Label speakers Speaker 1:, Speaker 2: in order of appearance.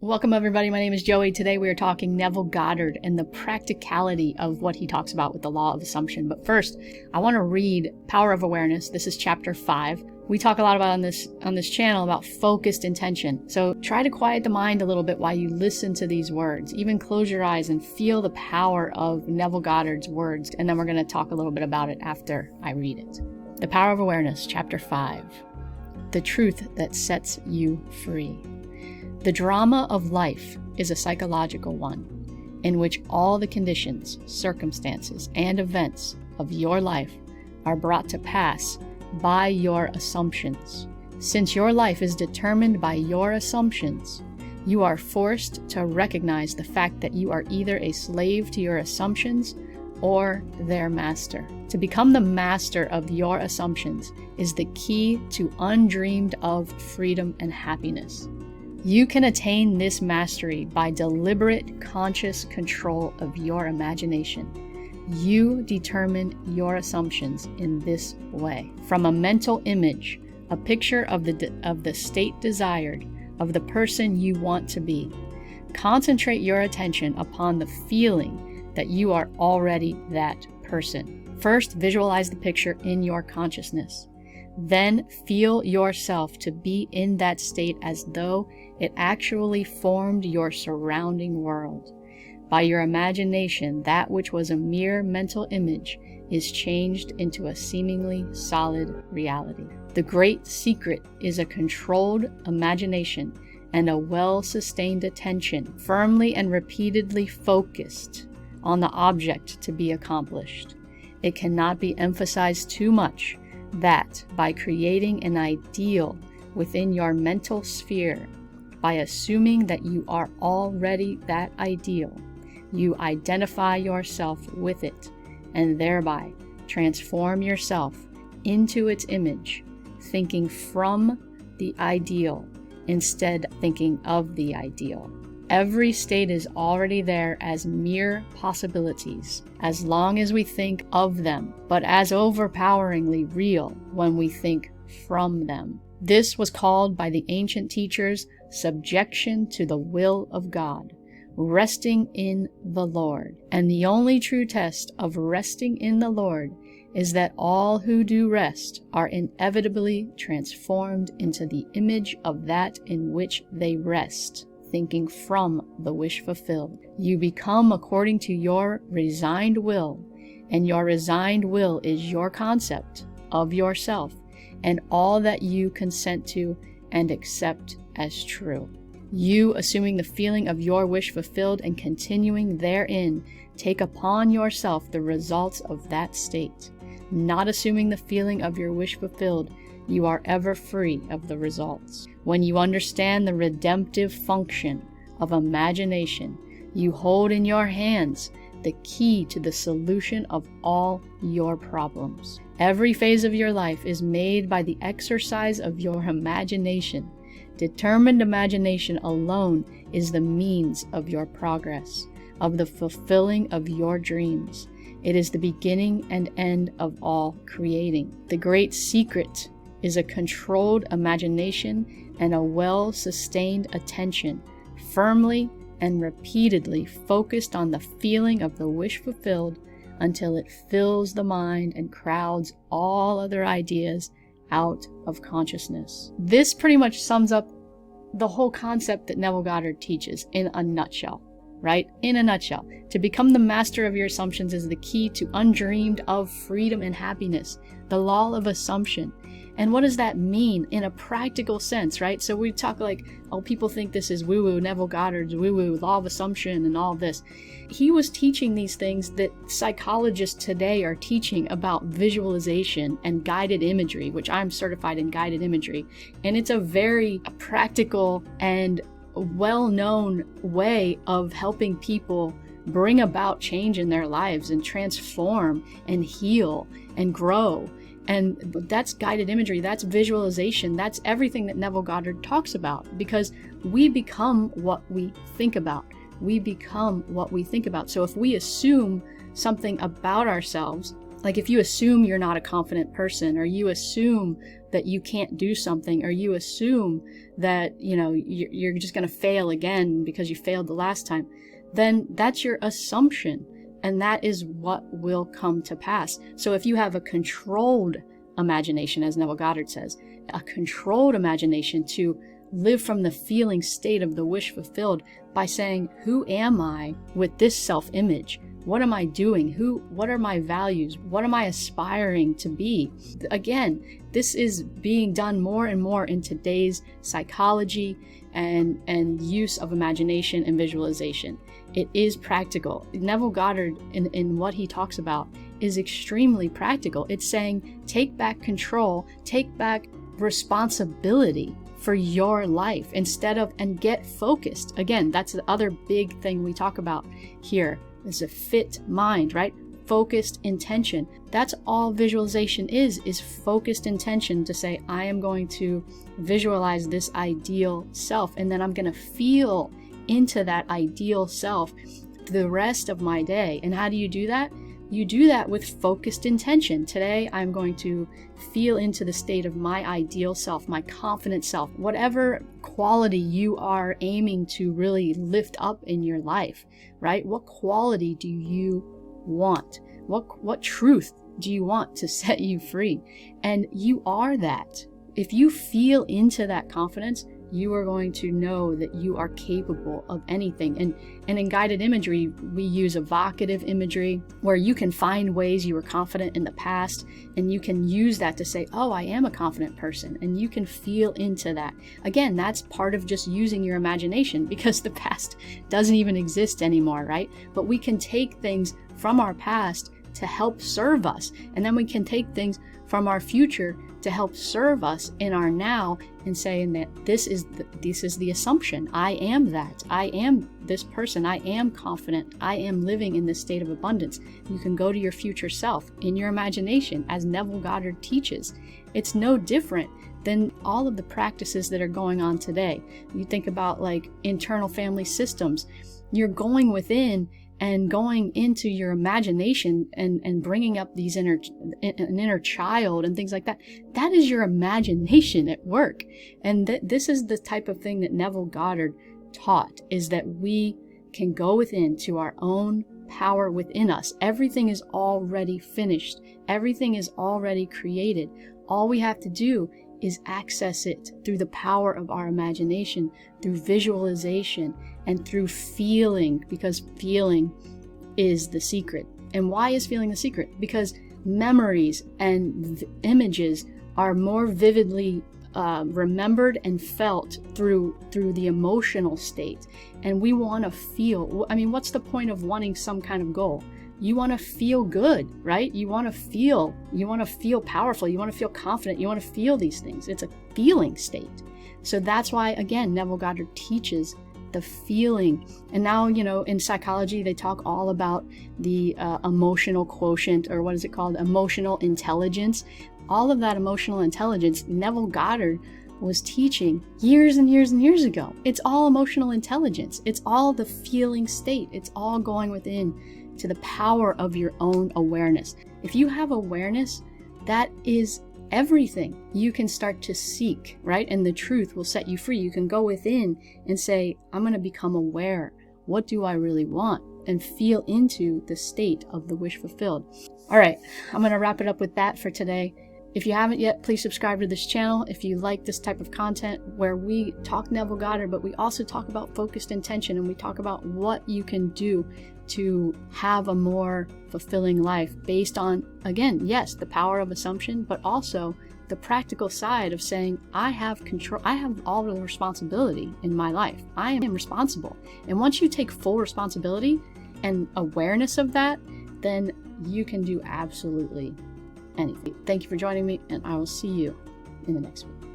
Speaker 1: Welcome everybody, my name is Joey. Today we are talking Neville Goddard and the practicality of what he talks about with the law of assumption. But first, I want to read Power of Awareness. This is chapter 5. We talk a lot about on this channel about focused intention. So try to quiet the mind a little bit while you listen to these words. Even close your eyes and feel the power of Neville Goddard's words. And then we're going to talk a little bit about it after I read it. The Power of Awareness, chapter 5. The truth that sets you free. The drama of life is a psychological one, in which all the conditions, circumstances, and events of your life are brought to pass by your assumptions. Since your life is determined by your assumptions, you are forced to recognize the fact that you are either a slave to your assumptions or their master. To become the master of your assumptions is the key to undreamed of freedom and happiness. You can attain this mastery by deliberate, conscious control of your imagination. You determine your assumptions in this way. From a mental image, a picture of the state desired, of the person you want to be. Concentrate your attention upon the feeling that you are already that person. First, visualize the picture in your consciousness. Then feel yourself to be in that state as though it actually formed your surrounding world. By your imagination, that which was a mere mental image is changed into a seemingly solid reality. The great secret is a controlled imagination and a well-sustained attention, firmly and repeatedly focused on the object to be accomplished. It cannot be emphasized too much that by creating an ideal within your mental sphere, by assuming that you are already that ideal, you identify yourself with it and thereby transform yourself into its image, thinking from the ideal instead thinking of the ideal. Every state is already there as mere possibilities, as long as we think of them, but as overpoweringly real when we think from them. This was called by the ancient teachers subjection to the will of God, resting in the Lord. And the only true test of resting in the Lord is that all who do rest are inevitably transformed into the image of that in which they rest. Thinking from the wish fulfilled. You become according to your resigned will, and your resigned will is your concept of yourself and all that you consent to and accept as true. You, assuming the feeling of your wish fulfilled and continuing therein, take upon yourself the results of that state. Not assuming the feeling of your wish fulfilled, you are ever free of the results. When you understand the redemptive function of imagination, you hold in your hands the key to the solution of all your problems. Every phase of your life is made by the exercise of your imagination. Determined imagination alone is the means of your progress, of the fulfilling of your dreams. It is the beginning and end of all creating. The great secret is a controlled imagination and a well-sustained attention, firmly and repeatedly focused on the feeling of the wish fulfilled until it fills the mind and crowds all other ideas out of consciousness. This pretty much sums up the whole concept that Neville Goddard teaches in a nutshell, right? In a nutshell, to become the master of your assumptions is the key to undreamed of freedom and happiness, the law of assumption. And what does that mean in a practical sense, right? So we talk like, oh, people think this is woo-woo, Neville Goddard's woo-woo, law of assumption and all this. He was teaching these things that psychologists today are teaching about visualization and guided imagery, which I'm certified in guided imagery. And it's a very practical and well-known way of helping people bring about change in their lives and transform and heal and grow. And that's guided imagery, that's visualization, that's everything that Neville Goddard talks about, because we become what we think about. We become what we think about. So if we assume something about ourselves, Like if you assume you're not a confident person, or you assume that you can't do something, or you assume that, you're just going to fail again because you failed the last time, then that's your assumption. And that is what will come to pass. So if you have a controlled imagination, as Neville Goddard says, a controlled imagination to live from the feeling state of the wish fulfilled by saying, who am I with this self-image? What am I doing? What are my values? What am I aspiring to be? Again, this is being done more and more in today's psychology and use of imagination and visualization. It is practical. Neville Goddard, in what he talks about, is extremely practical. It's saying, take back control, take back responsibility for your life and get focused. Again, that's the other big thing we talk about here. Is a fit mind, right? Focused intention. That's all visualization is focused intention to say, I am going to visualize this ideal self, and then I'm going to feel into that ideal self the rest of my day. And how do you do that? You do that with focused intention. Today, I'm going to feel into the state of my ideal self, my confident self, whatever quality you are aiming to really lift up in your life, right? What quality do you want? What truth do you want to set you free? And you are that. If you feel into that confidence, you are going to know that you are capable of anything. And in guided imagery, we use evocative imagery where you can find ways you were confident in the past, and you can use that to say, oh, I am a confident person, and you can feel into that. Again, that's part of just using your imagination, because the past doesn't even exist anymore, right? But we can take things from our past to help serve us, and then we can take things from our future to help serve us in our now, and saying that this is the assumption. I am that. I am this person. I am confident. I am living in this state of abundance. You can go to your future self in your imagination, as Neville Goddard teaches. It's no different than all of the practices that are going on today. You think about like internal family systems. You're going within and going into your imagination and bringing up an inner child and things like that. That is your imagination at work. And this is the type of thing that Neville Goddard taught, is that we can go within to our own power within us. Everything is already finished. Everything is already created. All we have to do is access it through the power of our imagination, through visualization, and through feeling, because feeling is the secret. And why is feeling the secret? Because memories and images are more vividly remembered and felt through the emotional state. And we want to feel. I mean, what's the point of wanting some kind of goal? You want to feel good, right? You want to feel powerful. You want to feel confident. You want to feel these things. It's a feeling state. So that's why, again, Neville Goddard teaches the feeling. And now, in psychology, they talk all about the emotional quotient, or what is it called? Emotional intelligence. All of that emotional intelligence, Neville Goddard was teaching years and years and years ago. It's all emotional intelligence. It's all the feeling state. It's all going within to the power of your own awareness. If you have awareness, that is everything. You can start to seek, right? And the truth will set you free. You can go within and say, I'm going to become aware. What do I really want? And feel into the state of the wish fulfilled. All right, I'm going to wrap it up with that for today. If you haven't yet, please subscribe to this channel if you like this type of content where we talk Neville Goddard, but we also talk about focused intention, and we talk about what you can do to have a more fulfilling life based on, again, yes, the power of assumption, but also the practical side of saying, I have control, I have all the responsibility in my life. I am responsible. And once you take full responsibility and awareness of that, then you can do absolutely anything. Thank you for joining me, and I will see you in the next one.